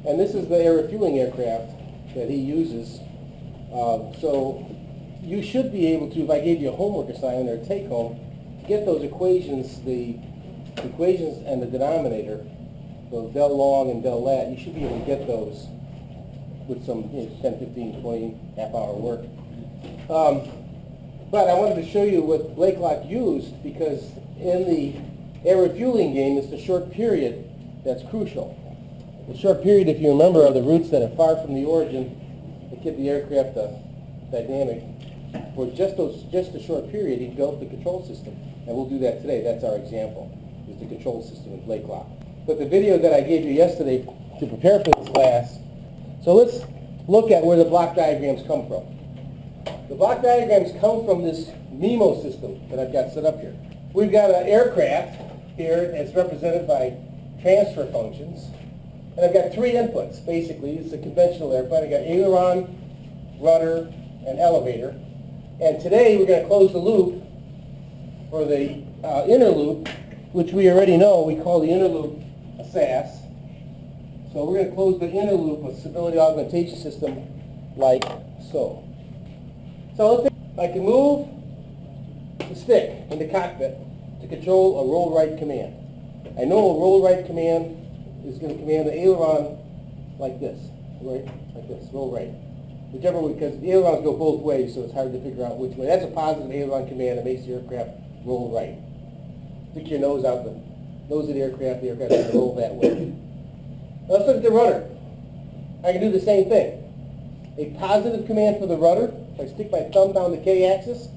And this is the air refueling aircraft that he uses. So you should be able to, if I gave you a homework assignment or a take-home, get those equations, the equations and the denominator, those del long and del lat, you should be able to get those with some 10, 15, 20, half-hour work. But I wanted to show you what Blakelock used, because in the air refueling game, it's the short period that's crucial. The short period, if you remember, are the routes that are far from the origin that give the aircraft a dynamic. For just a short period, he built the control system, and we'll do that today. That's our example, is the control system in Blakelock. But the video that I gave you yesterday to prepare for this class, so let's look at where the block diagrams come from. The block diagrams come from this MIMO system that I've got set up here. We've got an aircraft here that's represented by transfer functions. And I've got three inputs, basically. It's a conventional airplane. I've got aileron, rudder, and elevator. And today we're going to close the loop for the inner loop, which we already know we call the inner loop a SAS. So we're going to close the inner loop with stability augmentation system like so. So let's I can move the stick in the cockpit to control a roll right command. I know a roll right command is going to command the aileron like this, right? Like this, roll right. Whichever way, because the ailerons go both ways, so it's hard to figure out which way. That's a positive aileron command that makes the aircraft roll right. Stick your nose out the nose of the aircraft will roll that way. Now let's look at the rudder. I can do the same thing. A positive command for the rudder, if I stick my thumb down the K-axis,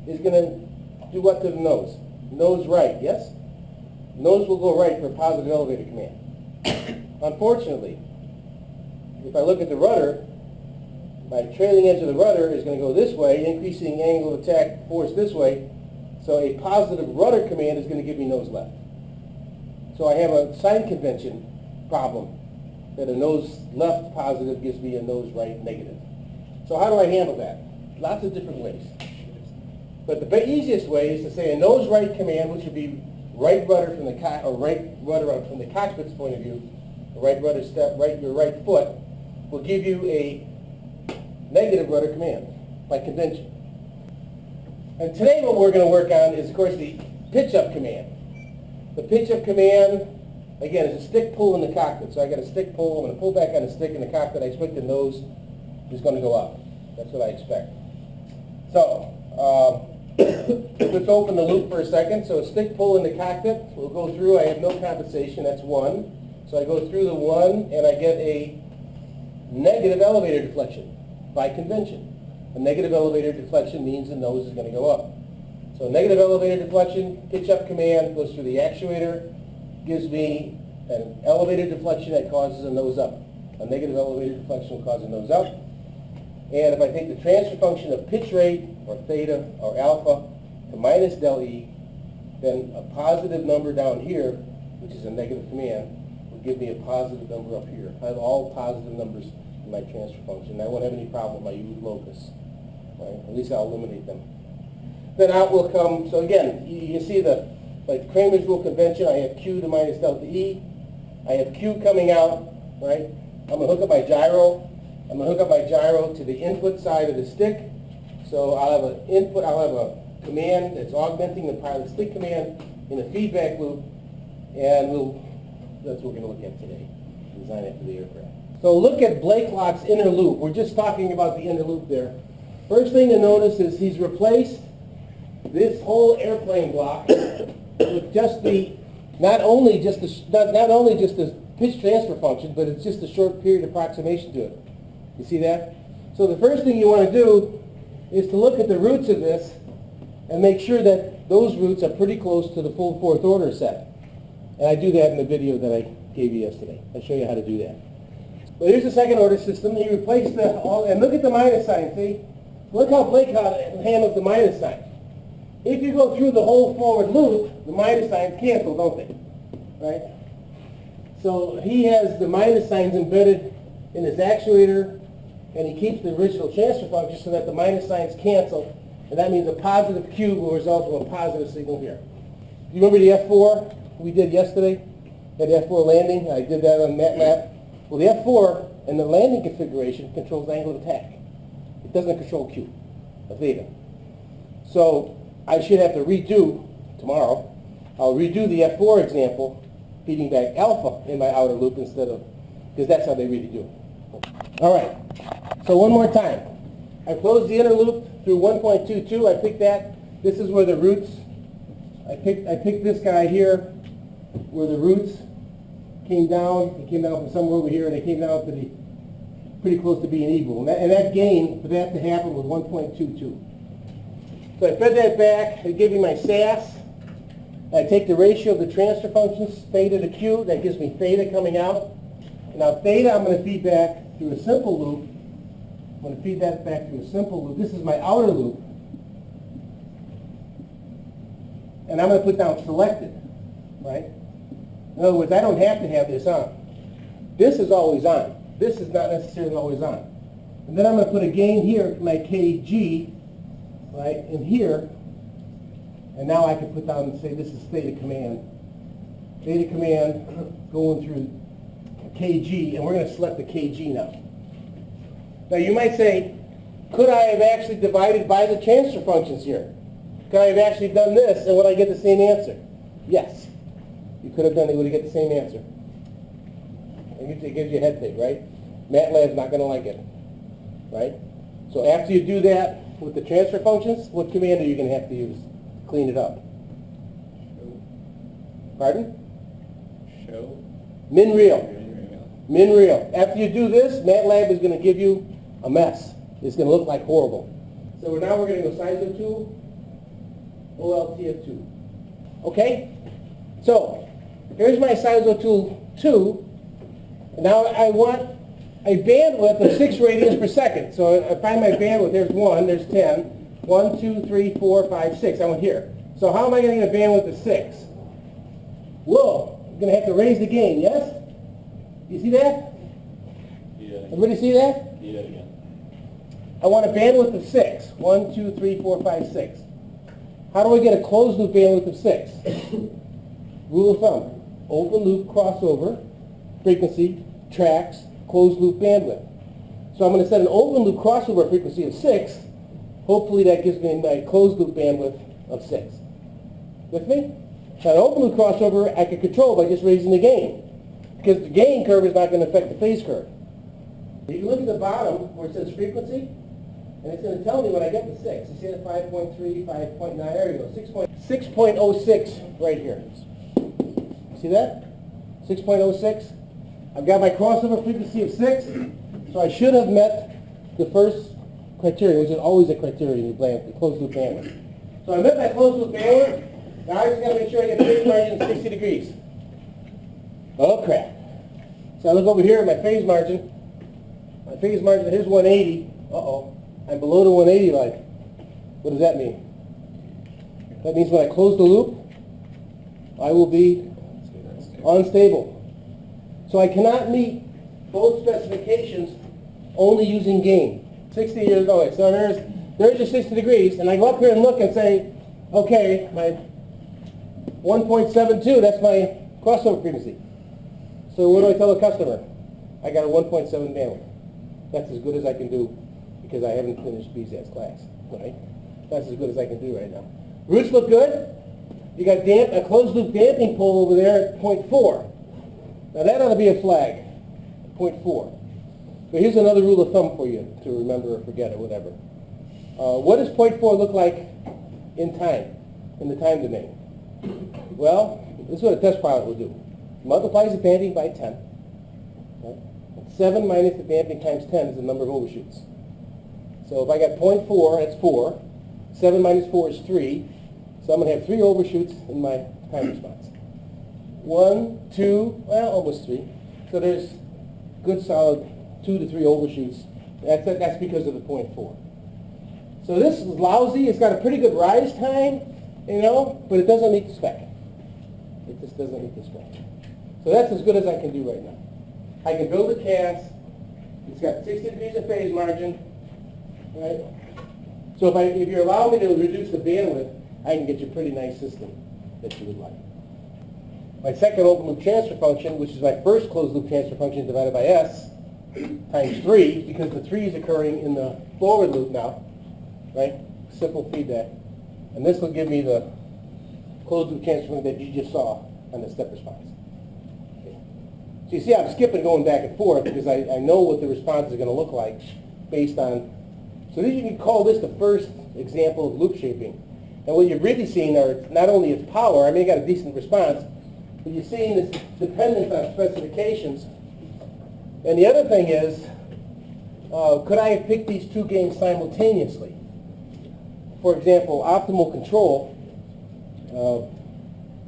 is going to do what to the nose? Nose right, yes? Nose will go right for a positive elevator command. Unfortunately, if I look at the rudder, my trailing edge of the rudder is going to go this way, increasing angle of attack force this way, so a positive rudder command is going to give me nose left. So I have a sign convention problem that a nose left positive gives me a nose right negative. So how do I handle that? Lots of different ways. But the easiest way is to say a nose right command, which would be right rudder from the from the cockpit's point of view, the right rudder step, your right foot, will give you a negative rudder command by convention. And today what we're going to work on is, of course, the pitch-up command. The pitch-up command, again, is a stick pull in the cockpit. So I got a stick pull. I'm going to pull back on the stick in the cockpit. I expect the nose is going to go up. That's what I expect. So let's open the loop for a second. So a stick pull in the cockpit will go through. I have no compensation. That's 1. So I go through the 1, and I get a negative elevator deflection by convention. A negative elevator deflection means the nose is going to go up. So negative elevator deflection, pitch-up command, goes through the actuator, gives me an elevator deflection that causes a nose up. A negative elevator deflection will cause a nose up. And if I take the transfer function of pitch rate, or theta, or alpha, to minus del E, then a positive number down here, which is a negative command, will give me a positive number up here. I have all positive numbers in my transfer function. I won't have any problem with my U locus. Right? At least I'll eliminate them. Then out will come, so again, you see the like Kramer's rule convention, I have Q to minus delta E. I have Q coming out, right? I'm going to hook up my gyro. I'm going to hook up my gyro to the input side of the stick. So I'll have an input, I'll have a command that's augmenting the pilot stick command in a feedback loop, and that's what we're going to look at today, design it for the aircraft. So look at Blakelock's inner loop. We're just talking about the inner loop there. First thing to notice is he's replaced this whole airplane block with just the not only just the pitch transfer function, but it's just a short period approximation to it. You see that? So the first thing you want to do is to look at the roots of this and make sure that those roots are pretty close to the full fourth order set. And I do that in the video that I gave you yesterday. I'll show you how to do that. But here's the second order system. He replaced and look at the minus sign, see? Look how Blakelock handles the minus sign. If you go through the whole forward loop, the minus signs cancel, don't they? Right? So he has the minus signs embedded in his actuator, and he keeps the original transfer function so that the minus signs cancel, and that means a positive Q will result from a positive signal here. Do you remember the F4 we did yesterday? That F4 landing? I did that on MATLAB. Well, the F4 in the landing configuration controls angle of attack. It doesn't control Q, of theta. So I should have to redo, tomorrow, I'll redo the F4 example, feeding back alpha in my outer loop instead of, because that's how they really do it. All right, so one more time. I closed the inner loop through 1.22. I picked that. This is where the roots, I picked this guy here, where the roots came down. It came down from somewhere over here, and it came down to the pretty close to being equal. And that gain, for that to happen, was 1.22. So I fed that back. It gave me my Sas. I take the ratio of the transfer functions, theta to Q. That gives me theta coming out. Now theta I'm going to feed back through a simple loop. I'm going to feed that back through a simple loop. This is my outer loop. And I'm going to put down selected, right? In other words, I don't have to have this on. This is always on. This is not necessarily always on. And then I'm going to put a gain here, my kg, right, in here. And now I can put down and say this is theta command. Theta command going through kg, and we're going to select the kg now. Now you might say, could I have actually divided by the transfer functions here? Could I have actually done this, and would I get the same answer? Yes. You could have done it, would you get the same answer? It gives you a head fake, right? MATLAB's not going to like it, right? So after you do that with the transfer functions, what command are you going to have to use to clean it up? Pardon? Show. Min-real. Min-real. After you do this, MATLAB is going to give you a mess. It's going to look like horrible. So now we're going to go SISO2, OLTF2. Okay? So here's my SISO2 2. Now I want a bandwidth of 6 radians per second. So I find my bandwidth. There's 1, there's 10. 1, 2, 3, 4, 5, 6. I went here. So how am I going to get a bandwidth of 6? Whoa. I'm going to have to raise the gain, yes? You see that? Yeah. Everybody see that? Yeah, again. I want a bandwidth of 6. 1, 2, 3, 4, 5, 6. How do I get a closed loop bandwidth of 6? Rule of thumb. Open loop crossover, frequency, tracks, closed loop bandwidth. So I'm going to set an open loop crossover frequency of 6. Hopefully that gives me my closed loop bandwidth of 6. With me? Now an open loop crossover I can control by just raising the gain, because the gain curve is not going to affect the phase curve. You can look at the bottom where it says frequency, and it's going to tell me when I get to 6. You see that 5.3, 5.9, there you go, 6.06 right here. See that? 6.06. I've got my crossover frequency of 6, so I should have met the first criterion, which is always a criterion in the closed loop bandwidth. So I met my closed loop bandwidth. Now I just got to make sure I get phase margin of 60 degrees. Oh crap. So I look over here at my phase margin. My phase margin, here's 180. Uh-oh. I'm below the 180 line. What does that mean? That means when I close the loop, I will be unstable. So I cannot meet both specifications only using gain. 60 years old. So there's your 60 degrees, and I go up here and look and say, okay, my 1.72, that's my crossover frequency. So what do I tell the customer? I got a 1.7 bandwidth. That's as good as I can do because I haven't finished BZA's class, right? That's as good as I can do right now. Roots look good. You got a closed loop damping pole over there at 0.4. Now that ought to be a flag, 0.4. So here's another rule of thumb for you to remember or forget or whatever. What does 0.4 look like in time, in the time domain? Well, this is what a test pilot will do. Multiplies the damping by 10. Okay? 7 minus the damping times 10 is the number of overshoots. So if I got 0.4, that's 4. 7 minus 4 is 3. So I'm going to have 3 overshoots in my time response. 1, 2, well, almost 3. So there's good solid 2 to 3 overshoots. That's because of the 0.4. So this is lousy. It's got a pretty good rise time, you know, but it doesn't meet the spec. It just doesn't meet the spec. So that's as good as I can do right now. I can build a cast. It's got 60 degrees of phase margin, right? So if you allow me to reduce the bandwidth, I can get you a pretty nice system that you would like. my second open loop transfer function, which is my first closed loop transfer function divided by S, times 3, because the 3 is occurring in the forward loop now, right? Simple feedback. And this will give me the closed loop transfer function that you just saw on the step response. Okay. So you see I'm skipping going back and forth because I know what the response is going to look like based on, so you can call this the first example of loop shaping. And what you're really seeing are not only its power, I mean, you got a decent response, but you're seeing this dependence on specifications. And the other thing is, could I have picked these two gains simultaneously? For example, optimal control,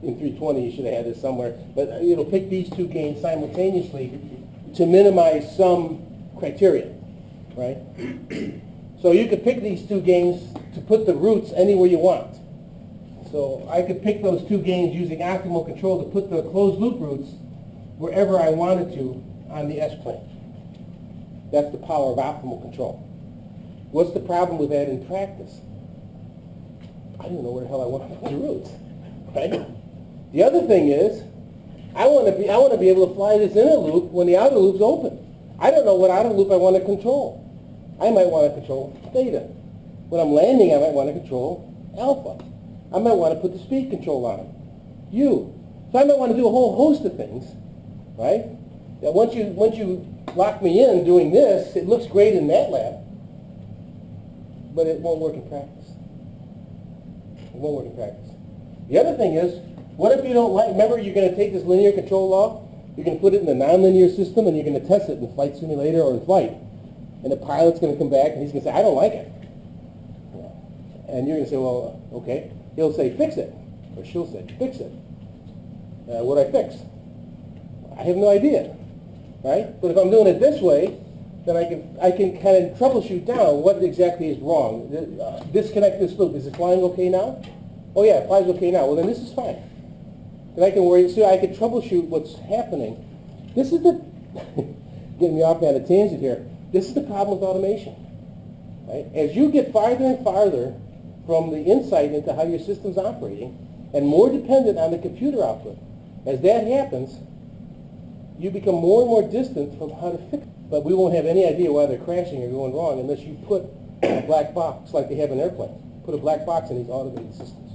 in 320 you should have had this somewhere, but it'll pick these two gains simultaneously to minimize some criteria, right? So you could pick these two gains to put the roots anywhere you want. So I could pick those two gains using optimal control to put the closed loop roots wherever I wanted to on the S-plane. That's the power of optimal control. What's the problem with that in practice? I don't know where the hell I want to put the roots, right? The other thing is, I want to be able to fly this inner loop when the outer loop's open. I don't know what outer loop I want to control. I might want to control theta. When I'm landing, I might want to control alpha. I might want to put the speed control on it, U. So I might want to do a whole host of things, right? Now once you lock me in doing this, it looks great in MATLAB, but it won't work in practice. It won't work in practice. The other thing is, what if you don't like, remember you're going to take this linear control law, you're going to put it in a nonlinear system, and you're going to test it in the flight simulator or in flight. And the pilot's going to come back, and he's going to say, I don't like it. And you're going to say, well, okay. He'll say, fix it. Or she'll say, fix it. What do I fix? I have no idea, right? But if I'm doing it this way, then I can kind of troubleshoot down what exactly is wrong. Disconnect this loop. Is it flying okay now? Oh yeah, it flies okay now. Well, then this is fine. Then I can worry. So I can troubleshoot what's happening. This is the getting me off on a tangent here. This is the problem with automation. Right? As you get farther and farther from the insight into how your system's operating, and more dependent on the computer output, as that happens, you become more and more distant from how to fix it. But we won't have any idea why they're crashing or going wrong unless you put a black box like they have in airplanes. Put a black box in these automated systems.